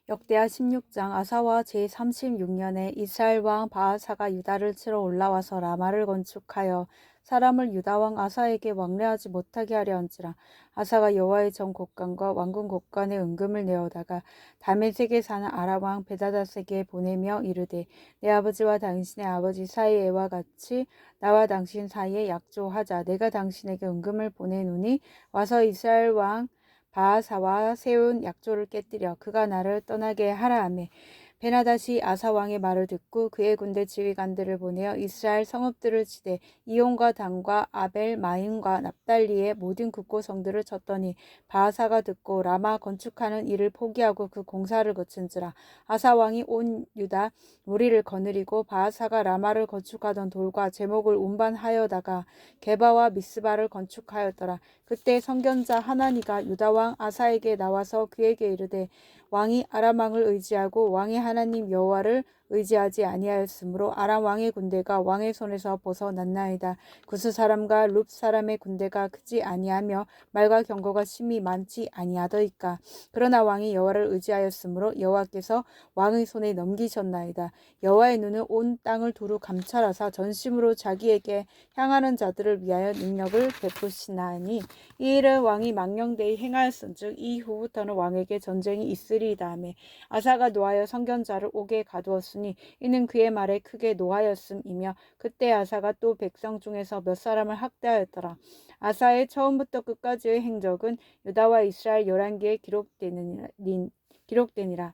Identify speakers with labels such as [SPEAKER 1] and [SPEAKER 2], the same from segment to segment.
[SPEAKER 1] 역대하 16장. 아사와 제36년에 이스라엘 왕 바아사가 유다를 치러 올라와서 라마를 건축하여 사람을 유다 왕 아사에게 왕래하지 못하게 하려 한지라. 아사가 여호와의 전 곳간과 왕궁 곳간에 은금을 내어다가 다메섹에 사는 아람 왕 베다닷에게 보내며 이르되, 내 아버지와 당신의 아버지 사이에와 같이 나와 당신 사이에 약조하자. 내가 당신에게 은금을 보내노니 와서 이스라엘 왕 바아사와 세운 약조를 깨뜨려 그가 나를 떠나게 하라 하매, 베나닷이 아사 왕의 말을 듣고 그의 군대 지휘관들을 보내어 이스라엘 성읍들을 치되 이온과 단과 아벨 마임과 납달리의 모든 국고성들을 쳤더니, 바아사가 듣고 라마 건축하는 일을 포기하고 그 공사를 그친지라. 아사 왕이 온 유다 무리를 거느리고 바아사가 라마를 건축하던 돌과 제목을 운반하여다가 게바와 미스바를 건축하였더라. 그때 선견자 하나니가 유다 왕 아사에게 나와서 그에게 이르되, 왕이 아람 왕을 의지하고 왕의 하나님 여호와를 의지하지 아니하였으므로 아람 왕의 군대가 왕의 손에서 벗어났나이다. 구스 사람과 룹 사람의 군대가 크지 아니하며 말과 경거가 심히 많지 아니하더이까. 그러나 왕이 여호와를 의지하였으므로 여호와께서 왕의 손에 넘기셨나이다. 여호와의 눈은 온 땅을 두루 감찰하사 전심으로 자기에게 향하는 자들을 위하여 능력을 베푸시나니, 이 일은 왕이 망령되이 행하였은즉 이후부터는 왕에게 전쟁이 있으리이다 하며, 아사가 노하여 선견자를 옥에 가두었으니 이는 그의 말에 크게 노하였음이며, 그때 아사가 또 백성 중에서 몇 사람을 학대하였더라. 아사의 처음부터 끝까지의 행적은 유다와 이스라엘 11개에 기록되니라.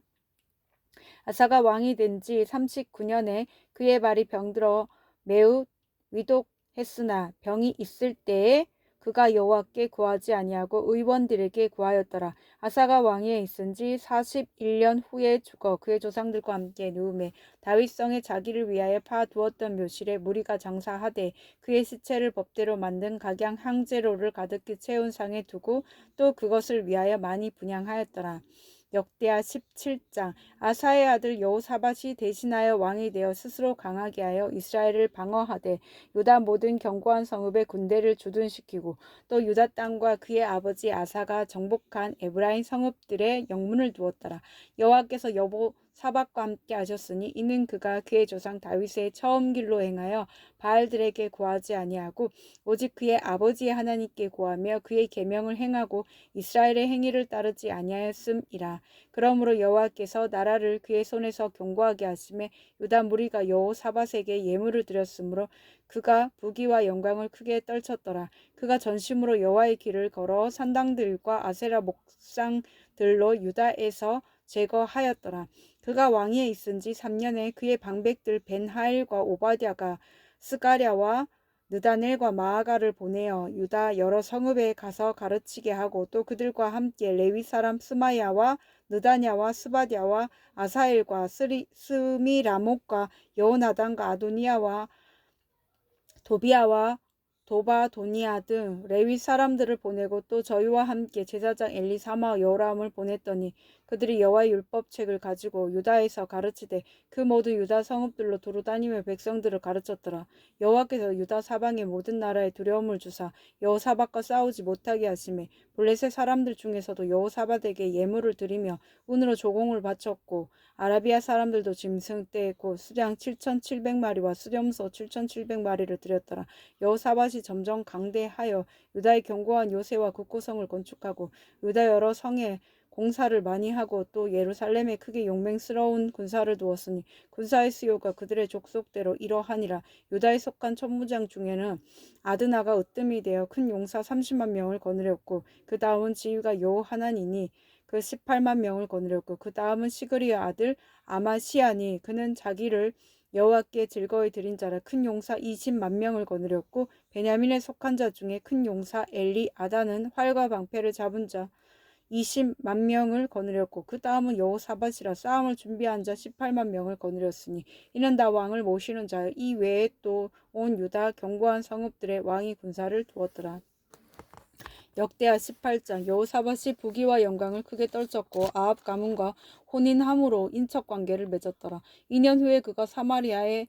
[SPEAKER 1] 아사가 왕이 된 지 39년에 그의 발이 병들어 매우 위독했으나 병이 있을 때에 그가 여호와께 구하지 아니하고 의원들에게 구하였더라. 아사가 왕위에 있은 지 41년 후에 죽어 그의 조상들과 함께 누우매, 다윗성에 자기를 위하여 파두었던 묘실에 무리가 장사하되 그의 시체를 법대로 만든 각양 향재로를 가득히 채운 상에 두고 또 그것을 위하여 많이 분향하였더라. 역대하 17장. 아사의 아들 여호사밧이 대신하여 왕이 되어 스스로 강하게 하여 이스라엘을 방어하되 유다 모든 견고한 성읍에 군대를 주둔시키고 또 유다 땅과 그의 아버지 아사가 정복한 에브라임 성읍들에 영문을 두었더라. 여호와께서 여호사밧과 함께 하셨으니 이는 그가 그의 조상 다윗의 처음 길로 행하여 바알들에게 구하지 아니하고 오직 그의 아버지의 하나님께 구하며 그의 계명을 행하고 이스라엘의 행위를 따르지 아니하였음이라. 그러므로 여호와께서 나라를 그의 손에서 견고하게 하심에 유다 무리가 여호사밧에게 예물을 드렸으므로 그가 부귀와 영광을 크게 떨쳤더라. 그가 전심으로 여호와의 길을 걸어 산당들과 아세라 목상들로 유다에서 제거하였더라. 그가 왕위에 있은 지 3년에 그의 방백들 벤하일과 오바댜가 스가랴와 느다넬과 마아가를 보내어 유다 여러 성읍에 가서 가르치게 하고 또 그들과 함께 레위 사람 스마야와 느다냐와 스바랴와 아사엘과 스미라목과 여호나단과 아도니아와 도비아와 도바도니아 등 레위 사람들을 보내고 또 저희와 함께 제사장 엘리사마와 여호람을 보냈더니 그들이 여호와의 율법책을 가지고 유다에서 가르치되 그 모두 유다 성읍들로 두루다니며 백성들을 가르쳤더라. 여호와께서 유다 사방의 모든 나라에 두려움을 주사 여호사밧과 싸우지 못하게 하시매 블레셋 사람들 중에서도 여호사밧에게 예물을 드리며 운으로 조공을 바쳤고, 아라비아 사람들도 짐승 떼 곧 수량 7,700마리와 수렴소 7,700마리를 드렸더라. 여호사밧이 점점 강대하여 유다의 견고한 요새와 국고성을 건축하고 유다 여러 성에 공사를 많이 하고 또 예루살렘에 크게 용맹스러운 군사를 두었으니 군사의 수요가 그들의 족속대로 이러하니라. 유다에 속한 천부장 중에는 아드나가 으뜸이 되어 큰 용사 30만 명을 거느렸고 그 다음은 지휘가 여호하나니니 그 18만 명을 거느렸고 그 다음은 시그리의 아들 아마시아니 그는 자기를 여호와께 즐거이 드린 자라. 큰 용사 20만 명을 거느렸고 베냐민에 속한 자 중에 큰 용사 엘리 아다는 활과 방패를 잡은 자 20만 명을 거느렸고 그 다음은 여호사밧이라. 싸움을 준비한 자 18만 명을 거느렸으니 이는 다 왕을 모시는 자요. 이 외에 또 온 유다 견고한 성읍들에 왕이 군사를 두었더라. 역대하 18장. 여호사밧이 부귀와 영광을 크게 떨쳤고 아합 가문과 혼인함으로 인척관계를 맺었더라. 2년 후에 그가 사마리아에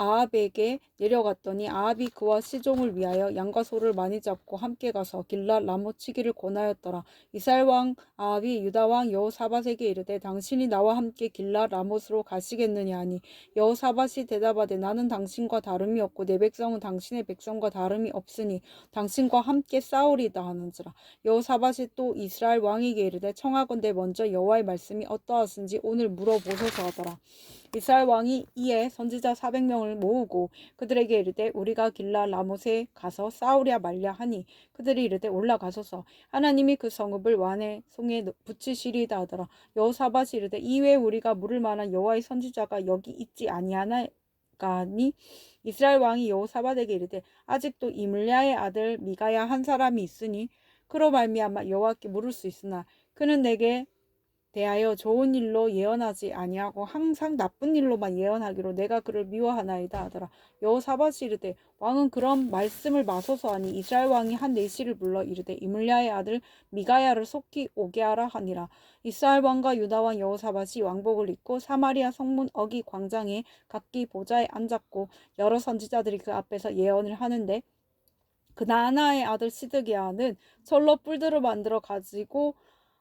[SPEAKER 1] 아합에게 내려갔더니 아합이 그와 시종을 위하여 양과 소를 많이 잡고 함께 가서 길랏 라못 치기를 권하였더라. 이스라엘 왕 아합이 유다 왕 여호사밧에게 이르되 당신이 나와 함께 길랏 라못으로 가시겠느냐 하니 여호사밧이 대답하되 나는 당신과 다름이 없고 내 백성은 당신의 백성과 다름이 없으니 당신과 함께 싸우리다 하는지라. 여호사밧이 또 이스라엘 왕에게 이르되 청하건대 먼저 여호와의 말씀이 어떠하신지 오늘 물어보소서 하더라. 이스라엘 왕이 이에 선지자 400명을 모으고 그들에게 이르되 우리가 길랏 라못에 가서 싸우랴 말랴 하니 그들이 이르되 올라가소서 하나님이 그 성읍을 왕의 손에 붙이시리이다 하더라. 여호사밧이 이르되 이외에 우리가 물을 만한 여호와의 선지자가 여기 있지 아니하나이까니 이스라엘 왕이 여호사밧에게 이르되 아직도 이물랴의 아들 미가야 한 사람이 있으니 그로 말미암아 여호와께 물을 수 있으나 그는 내게 대하여 좋은 일로 예언하지 아니하고 항상 나쁜 일로만 예언하기로 내가 그를 미워하나이다 하더라. 여호사밧이 이르되 왕은 그런 말씀을 마소서 하니 이스라엘 왕이 한 내시를 불러 이르되 이물랴의 아들 미가야를 속히 오게 하라 하니라. 이스라엘 왕과 유다 왕 여호사밧이 왕복을 입고 사마리아 성문 어기 광장에 각기 보좌에 앉았고 여러 선지자들이 그 앞에서 예언을 하는데 그나아나의 아들 시드기야는 철로 뿔들을 만들어 가지고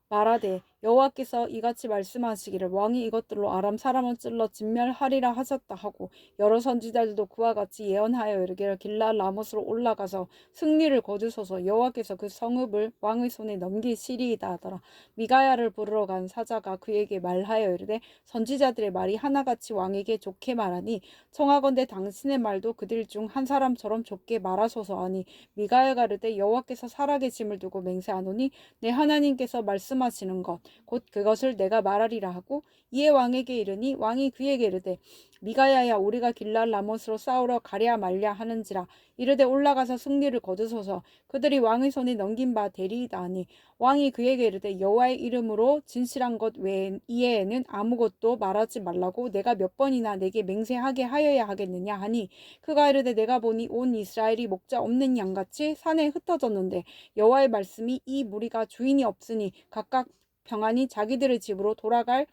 [SPEAKER 1] 말하되 여호와께서 이같이 말씀하시기를 왕이 이것들로 아람 사람을 찔러 진멸하리라 하셨다 하고 여러 선지자들도 그와 같이 예언하여 이르기를 길랏 라못으로 올라가서 승리를 거두소서 여호와께서 그 성읍을 왕의 손에 넘기시리이다 하더라. 미가야를 부르러 간 사자가 그에게 말하여 이르되 선지자들의 말이 하나같이 왕에게 좋게 말하니 청하건대 당신의 말도 그들 중 한 사람처럼 좋게 말하소서 하니 미가야가 이르되 여호와께서 살아계심을 두고 맹세하노니 내 하나님께서 말씀하시는 것 곧 그것을 내가 말하리라 하고 이에 왕에게 이르니 왕이 그에게 이르되 미가야야 우리가 길랏 라못으로 싸우러 가랴 말랴 하는지라 이르되 올라가서 승리를 거두소서 그들이 왕의 손에 넘긴 바 되리이다 하니 왕이 그에게 이르되 여호와의 이름으로 진실한 것 외에 이외에는 아무것도 말하지 말라고 내가 몇 번이나 내게 맹세하게 하여야 하겠느냐 하니 그가 이르되 내가 보니 온 이스라엘이 목자 없는 양같이 산에 흩어졌는데 여호와의 말씀이 이 무리가 주인이 없으니 각각 평안히 자기들의 집으로 돌아갈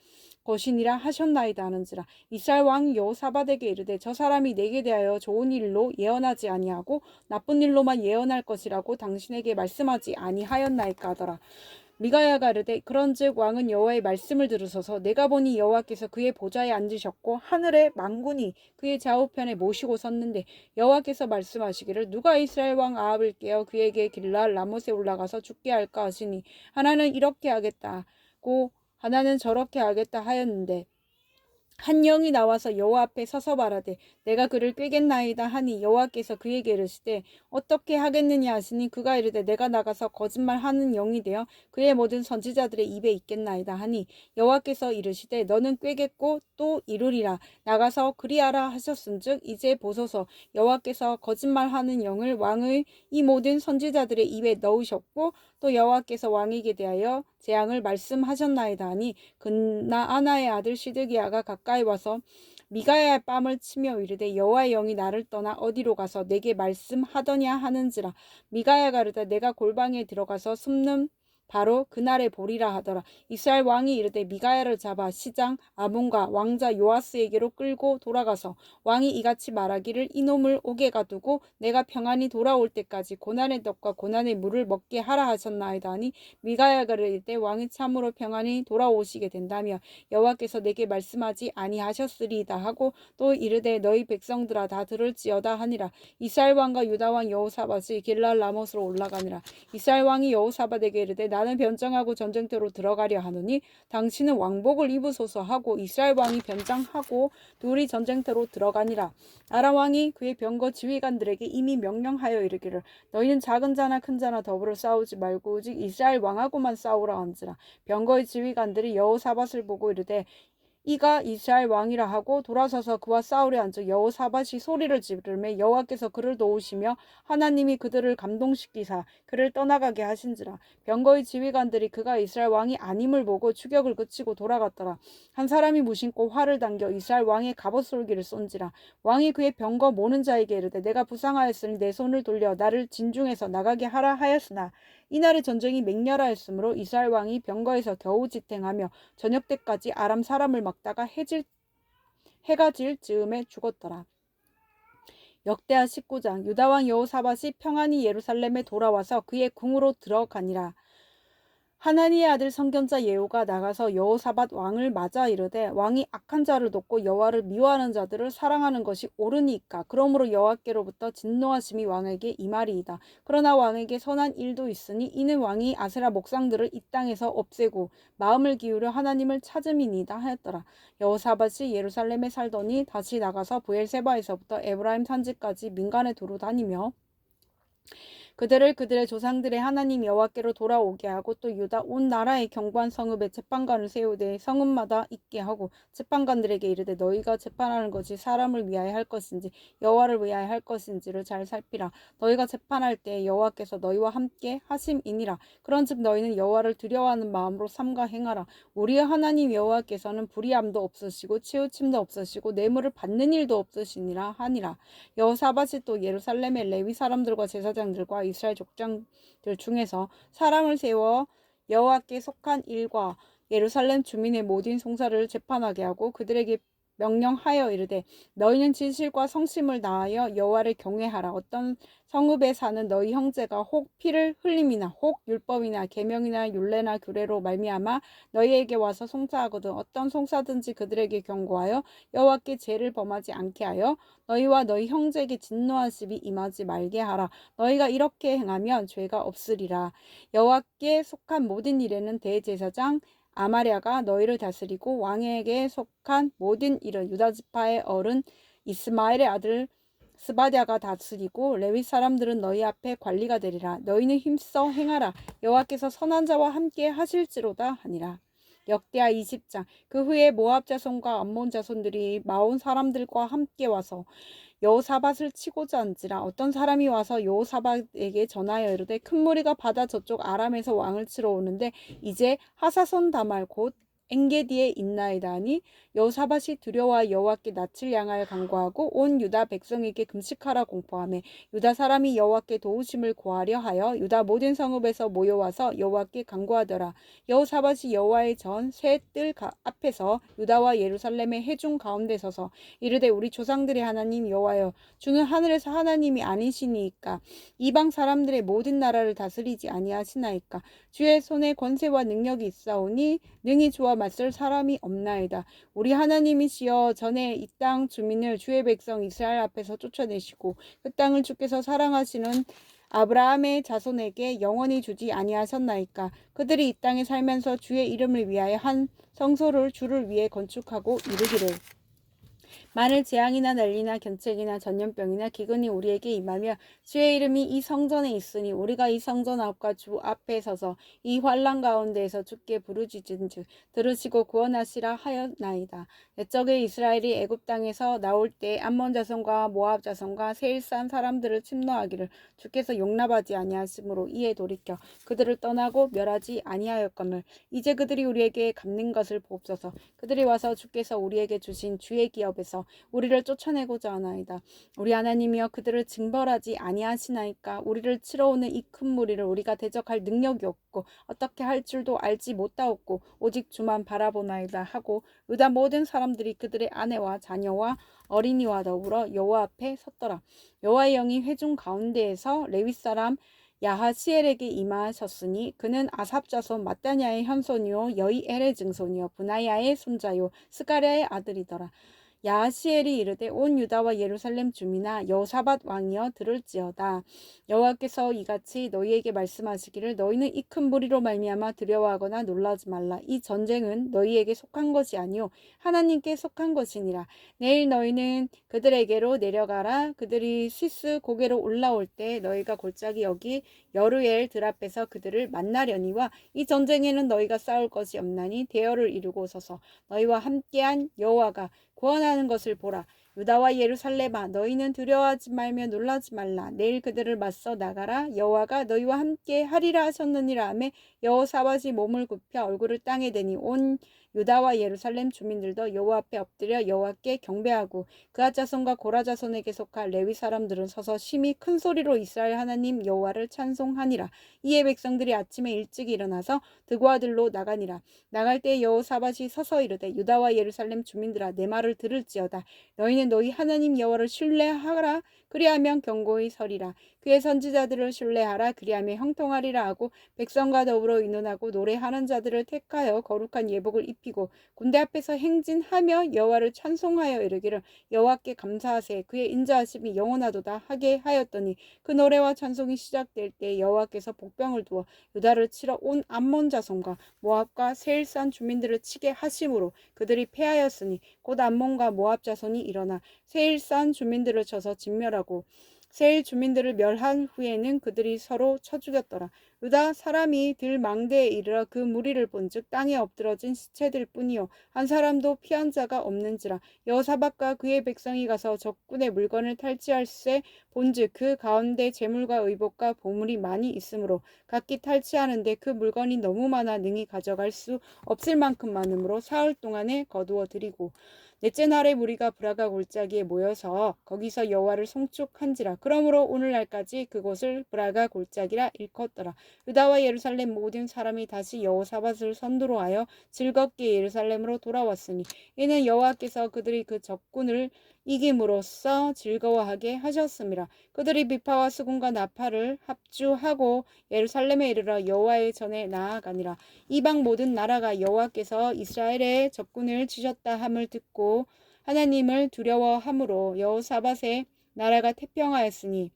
[SPEAKER 1] 것이니라 하셨나이다 하는지라. 이스라엘 왕 여호사밧에게 이르되 저 사람이 내게 대하여 좋은 일로 예언하지 아니하고 나쁜 일로만 예언할 것이라고 당신에게 말씀하지 아니하였나이까 하더라. 미가야가 이르되 그런즉 왕은 여호와의 말씀을 들으소서 내가 보니 여호와께서 그의 보좌에 앉으셨고 하늘의 만군이 그의 좌우편에 모시고 섰는데 여호와께서 말씀하시기를 누가 이스라엘 왕 아합을 깨어 그에게 길랏 라못에 올라가서 죽게 할까 하시니 하나는 이렇게 하겠다고 하나는 저렇게 하겠다 하였는데 한 영이 나와서 여호와 앞에 서서 말하되 내가 그를 꾀겠나이다 하니 여호와께서 그에게 이르시되 어떻게 하겠느냐 하시니 그가 이르되 내가 나가서 거짓말하는 영이 되어 그의 모든 선지자들의 입에 있겠나이다 하니 여호와께서 이르시되 너는 꾀겠고 또 이루리라 나가서 그리하라 하셨은즉 이제 보소서 여호와께서 거짓말하는 영을 왕의 이 모든 선지자들의 입에 넣으셨고 또 여호와께서 왕에게 대하여 재앙을 말씀하셨나이다 하니 그나아나의 아들 시드기야가 가까이 와서 미가야의 뺨을 치며 이르되 여호와의 영이 나를 떠나 어디로 가서 내게 말씀하더냐 하는지라. 미가야가 이르되 내가 골방에 들어가서 숨는 바로 그날에 보리라 하더라. 이스라엘 왕이 이르되 미가야를 잡아 시장 아몬과 왕자 요아스에게로 끌고 돌아가서 왕이 이같이 말하기를 이놈을 옥에 가두고 내가 평안히 돌아올 때까지 고난의 떡과 고난의 물을 먹게 하라 하셨나이다 하니 미가야가 이르되 왕이 참으로 평안히 돌아오시게 된다며 여호와께서 내게 말씀하지 아니하셨으리이다 하고 또 이르되 너희 백성들아 다 들을지어다 하니라. 이스라엘 왕과 유다 왕 여호사밧이 길랏 라못으로 올라가니라. 이스라엘 왕이 여호사밧에게 이르되 나는 변장하고 전쟁터로 들어가려 하노니 당신은 왕복을 입으소서 하고 이스라엘 왕이 변장하고 둘이 전쟁터로 들어가니라. 아람 왕이 그의 병거 지휘관들에게 이미 명령하여 이르기를 너희는 작은 자나 큰 자나 더불어 싸우지 말고 오직 이스라엘 왕하고만 싸우라 한지라. 병거의 지휘관들이 여호사밧을 보고 이르되 이가 이스라엘 왕이라 하고 돌아서서 그와 싸우려 한즉 여호사밧이 소리를 지르매 여호와께서 그를 도우시며 하나님이 그들을 감동시키사 그를 떠나가게 하신지라. 병거의 지휘관들이 그가 이스라엘 왕이 아님을 보고 추격을 그치고 돌아갔더라. 한 사람이 무심코 활을 당겨 이스라엘 왕의 갑옷솔기를 쏜지라. 왕이 그의 병거 모는 자에게 이르되 내가 부상하였으니 내 손을 돌려 나를 진중에서 나가게 하라 하였으나 이날의 전쟁이 맹렬하였으므로 이스라엘 왕이 병거에서 겨우 지탱하며 저녁 때까지 아람 사람을 막다가 해가 질 즈음에 죽었더라. 역대하 19장. 유다 왕 여호사밧이 평안히 예루살렘에 돌아와서 그의 궁으로 들어가니라. 하나니의 아들 선견자 예후가 나가서 여호사밧 왕을 맞아 이르되 왕이 악한 자를 돕고 여호와를 미워하는 자들을 사랑하는 것이 옳으니까 그러므로 여호와께로부터 진노하심이 왕에게 임하리이다. 그러나 왕에게 선한 일도 있으니 이는 왕이 아세라 목상들을 이 땅에서 없애고 마음을 기울여 하나님을 찾음이니이다 하였더라. 여호사밧이 예루살렘에 살더니 다시 나가서 브엘세바에서부터 에브라임 산지까지 민간에 두루 다니며 그들을 그들의 조상들의 하나님 여호와께로 돌아오게 하고 또 유다 온 나라의 경관 성읍에 재판관을 세우되 성읍마다 있게 하고 재판관들에게 이르되 너희가 재판하는 것이 사람을 위하여 할 것인지 여호와를 위하여 할 것인지를 잘 살피라. 너희가 재판할 때 여호와께서 너희와 함께 하심이니라. 그런즉 너희는 여호와를 두려워하는 마음으로 삼가 행하라. 우리의 하나님 여호와께서는 불의함도 없으시고 치우침도 없으시고 뇌물을 받는 일도 없으시니라 하니라. 여호사밧이 또 예루살렘의 레위 사람들과 제사장들과 이스라엘 족장들 중에서 사람을 세워 여호와께 속한 일과 예루살렘 주민의 모든 송사를 재판하게 하고 그들에게 명령하여 이르되 너희는 진실과 성심을 다하여 여호와를 경외하라. 어떤 성읍에 사는 너희 형제가 혹 피를 흘림이나 혹 율법이나 계명이나 율례나 규례로 말미암아 너희에게 와서 송사하거든 어떤 송사든지 그들에게 경고하여 여호와께 죄를 범하지 않게 하여 너희와 너희 형제에게 진노하심이 임하지 말게 하라. 너희가 이렇게 행하면 죄가 없으리라. 여호와께 속한 모든 일에는 대제사장 아마랴가 너희를 다스리고 왕에게 속한 모든 일은 유다 지파의 어른 이스마엘의 아들 스바랴가 다스리고 레위 사람들은 너희 앞에 관리가 되리라. 너희는 힘써 행하라. 여호와께서 선한 자와 함께 하실지로다 하니라. 역대하 20장. 그 후에 모압 자손과 암몬 자손들이 마온 사람들과 함께 와서 여호사밧을 치고자 한지라. 어떤 사람이 와서 여호사밧에게 전하여 이르되 큰 무리가 바다 저쪽 아람에서 왕을 치러 오는데 이제 하사손 다말 곧 엔게디에 있나이다 하니 여호사밧이 두려워 여호와께 낯을 향하여 간구하고 온 유다 백성에게 금식하라 공포하며 유다 사람이 여호와께 도우심을 구하려 하여 유다 모든 성읍에서 모여와서 여호와께 간구하더라. 여호사밧이 여호와의 전 새 뜰 앞에서 유다와 예루살렘의 해중 가운데 서서 이르되 우리 조상들의 하나님 여호와여 주는 하늘에서 하나님이 아니시니이까 이방 사람들의 모든 나라를 다스리지 아니하시나이까 주의 손에 권세와 능력이 있사오니 능히 주와 맞설 사람이 없나이다. 우리 하나님이시여 전에 이 땅 주민을 주의 백성 이스라엘 앞에서 쫓아내시고 그 땅을 주께서 사랑하시는 아브라함의 자손에게 영원히 주지 아니하셨나이까. 그들이 이 땅에 살면서 주의 이름을 위하여 한 성소를 주를 위해 건축하고 이르기를 만일 재앙이나 난리나 견책이나 전염병이나 기근이 우리에게 임하며 주의 이름이 이 성전에 있으니 우리가 이 성전 앞과 주 앞에 서서 이 환난 가운데에서 주께 부르짖은즉 들으시고 구원하시라 하였나이다. 옛적에 이스라엘이 애굽 땅에서 나올 때 암몬 자손과 모압 자손과 세일산 사람들을 침노하기를 주께서 용납하지 아니하심으로 이에 돌이켜 그들을 떠나고 멸하지 아니하였거늘 이제 그들이 우리에게 갚는 것을 보옵소서. 그들이 와서 주께서 우리에게 주신 주의 기업에서 우리를 쫓아내고자 하나이다. 우리 하나님이여 그들을 징벌하지 아니하시나이까. 우리를 치러 오는 이 큰 무리를 우리가 대적할 능력이 없고 어떻게 할 줄도 알지 못하옵고 오직 주만 바라보나이다 하고 유다 모든 사람들이 그들의 아내와 자녀와 어린이와 더불어 여호와 앞에 섰더라. 여호와의 영이 회중 가운데에서 레위 사람 야하시엘에게 임하셨으니 그는 아삽 자손 마따냐의 현손이요 여이엘의 증손이요 분하야의 손자요 스가랴의 아들이더라. 야하시엘이 이르되 온 유다와 예루살렘 주민아 여호사밧 왕이여 들을지어다. 여호와께서 이같이 너희에게 말씀하시기를 너희는 이 큰 무리로 말미암아 두려워하거나 놀라지 말라. 이 전쟁은 너희에게 속한 것이 아니요 하나님께 속한 것이니라. 내일 너희는 그들에게로 내려가라. 그들이 시스 고개로 올라올 때 너희가 골짜기 여기 여르엘 들 앞에서 그들을 만나려니와 이 전쟁에는 너희가 싸울 것이 없나니 대열을 이루고 서서 너희와 함께한 여호와가 구원하는 것을 보라. 유다와 예루살렘아 너희는 두려워하지 말며 놀라지 말라. 내일 그들을 맞서 나가라. 여호와가 너희와 함께 하리라 하셨느니라 하매 여호사밧이 몸을 굽혀 얼굴을 땅에 대니 온 유다와 예루살렘 주민들도 여호와 앞에 엎드려 여호와께 경배하고 그앗 자손과 고라 자손에게 속한 레위 사람들은 서서 심히 큰 소리로 이스라엘 하나님 여호와를 찬송하니라. 이에 백성들이 아침에 일찍 일어나서 드고와 들로 나가니라. 나갈 때 여호사밧이 서서 이르되 유다와 예루살렘 주민들아 내 말을 들을지어다. 너희는 너희 하나님 여호와를 신뢰하라. 그리하면 견고히 서리라. 그의 선지자들을 신뢰하라. 그리하면 형통하리라 하고 백성과 더불어 의논하고 노래하는 자들을 택하여 거룩한 예복을 입히고 군대 앞에서 행진하며 여호와를 찬송하여 이르기를 여호와께 감사하세. 그의 인자하심이 영원하도다 하게 하였더니 그 노래와 찬송이 시작될 때 여호와께서 복병을 두어 유다를 치러 온 암몬 자손과 모압과 세일산 주민들을 치게 하심으로 그들이 패하였으니 곧 암몬과 모압 자손이 일어나 세일산 주민들을 쳐서 진멸하고 세일 주민들을 멸한 후에는 그들이 서로 쳐 죽였더라. 유다 사람이 들망대에 이르러 그 무리를 본즉 땅에 엎드러진 시체들 뿐이요 한 사람도 피한 자가 없는지라. 여호사밧과 그의 백성이 가서 적군의 물건을 탈취할세 본즉 그 가운데 재물과 의복과 보물이 많이 있으므로 각기 탈취하는데 그 물건이 너무 많아 능히 가져갈 수 없을 만큼 많으므로 사흘 동안에 거두어 드리고 넷째 날에 무리가 브라가 골짜기에 모여서 거기서 여호와를 송축한지라. 그러므로 오늘날까지 그곳을 브라가 골짜기라 일컫더라. 유다와 예루살렘 모든 사람이 다시 여호사밧을 선두로 하여 즐겁게 예루살렘으로 돌아왔으니 이는 여호와께서 그들이 그 적군을 이김으로써 즐거워하게 하셨음이라. 그들이 비파와 수금과 나팔을 합주하고 예루살렘에 이르러 여호와의 전에 나아가니라. 이방 모든 나라가 여호와께서 이스라엘의 적군을 치셨다 함을 듣고 하나님을 두려워함으로 여호사밧의 나라가 태평하였으니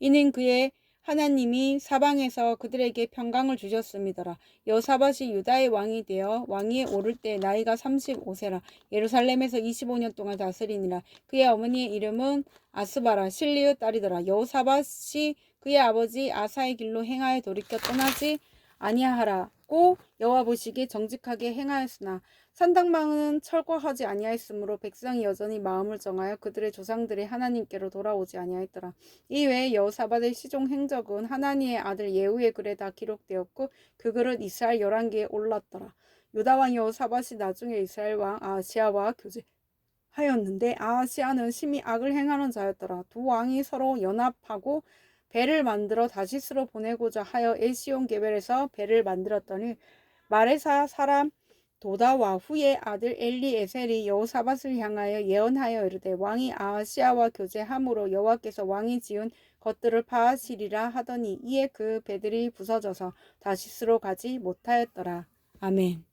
[SPEAKER 1] 이는 그의 하나님이 사방에서 그들에게 평강을 주셨음이더라. 여호사밧이 유다의 왕이 되어 왕위에 오를 때 나이가 35세라. 예루살렘에서 25년 동안 다스리니라. 그의 어머니의 이름은 아스바라 실리의 딸이더라. 여호사밧이 그의 아버지 아사의 길로 행하여 돌이켜 떠나지 아니하라고 여호와 보시기에 정직하게 행하였으나 산당망은 철거하지 아니하였으므로 백성이 여전히 마음을 정하여 그들의 조상들의 하나님께로 돌아오지 아니하였더라. 이외에 여호사밧의 시종 행적은 하나니의 아들 예후의 글에 다 기록되었고 그 글은 이스라엘 열왕기에 올랐더라. 유다 왕 여호사밧이 나중에 이스라엘 왕 아하시아와 교제하였는데 아하시아는 심히 악을 행하는 자였더라. 두 왕이 서로 연합하고 배를 만들어 다시스로 보내고자 하여 에시온 게벨에서 배를 만들었더니 마레사 사람 도다와 후의 아들 엘리에셀이 여호사밧을 향하여 예언하여 이르되 왕이 아하시아와 교제함으로 여호와께서 왕이 지은 것들을 파하시리라 하더니 이에 그 배들이 부서져서 다시스로 가지 못하였더라. 아멘.